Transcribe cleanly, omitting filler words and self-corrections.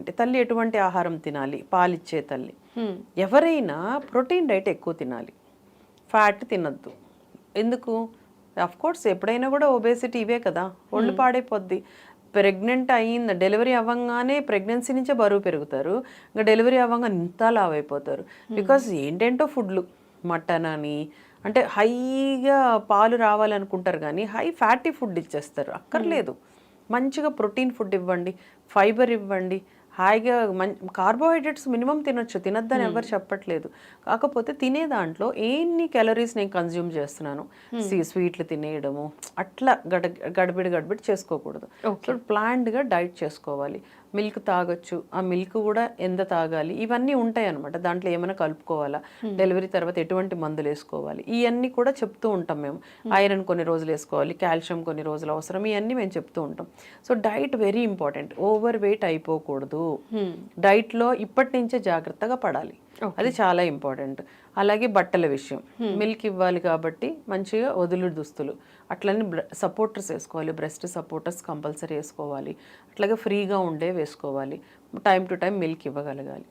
ఏంటి, తల్లి ఎటువంటి ఆహారం తినాలి, పాలిచ్చే తల్లి ఎవరైనా ప్రోటీన్ డైట్ ఎక్కువ తినాలి, ఫ్యాట్ తినద్దు. ఎందుకు? కోర్స్ ఎప్పుడైనా కూడా ఒబేసిటీ ఇవే కదా, ఒళ్ళు పాడైపోద్ది. ప్రెగ్నెంట్ అయ్యింది, డెలివరీ అవ్వగానే ప్రెగ్నెన్సీ నుంచే బరువు పెరుగుతారు, ఇంకా డెలివరీ అవ్వగానే ఇంత లావ్ అయిపోతారు. బికాస్ ఏంటేంటో ఫుడ్లు, మటన్ అని అంటే హైగా పాలు రావాలనుకుంటారు కానీ హై ఫ్యాటీ ఫుడ్ ఇచ్చేస్తారు. అక్కర్లేదు, మంచిగా ప్రోటీన్ ఫుడ్ ఇవ్వండి, ఫైబర్ ఇవ్వండి, హాయిగా కార్బోహైడ్రేట్స్ మినిమం తినొచ్చు, తినొద్దని ఎవరు చెప్పట్లేదు. కాకపోతే తినే దాంట్లో ఎన్ని క్యాలరీస్ నేను కన్జ్యూమ్ చేస్తున్నాను, స్వీట్లు తినేయడము అట్లా గడబిడి చేసుకోకూడదు. సో ప్లాన్డ్గా డైట్ చేసుకోవాలి. మిల్క్ తాగొచ్చు, ఆ మిల్క్ కూడా ఎంత తాగాలి, ఇవన్నీ ఉంటాయి అనమాట. దాంట్లో ఏమైనా కలుపుకోవాలా, డెలివరీ తర్వాత ఎటువంటి మందులు వేసుకోవాలి, ఇవన్నీ కూడా చెప్తూ ఉంటాం మేము. ఐరన్ కొన్ని రోజులు వేసుకోవాలి, కాల్షియం కొన్ని రోజులు అవసరం, ఇవన్నీ మేము చెప్తూ ఉంటాం. So diet very important, over weight అయిపోకూడదు. డైట్లో ఇప్పటి నుంచే జాగ్రత్తగా పడాలి, అది చాలా ఇంపార్టెంట్. అలాగే బట్టల విషయం, మిల్క్ ఇవ్వాలి కాబట్టి మంచిగా వదులు దుస్తులు, అట్లనే సపోర్టర్స్ వేసుకోవాలి, బ్రెస్ట్ సపోర్టర్స్ కంపల్సరీ వేసుకోవాలి, అట్లాగే ఫ్రీగా ఉండే వేసుకోవాలి, టైం టు టైం మిల్క్ ఇవ్వగలగాలి.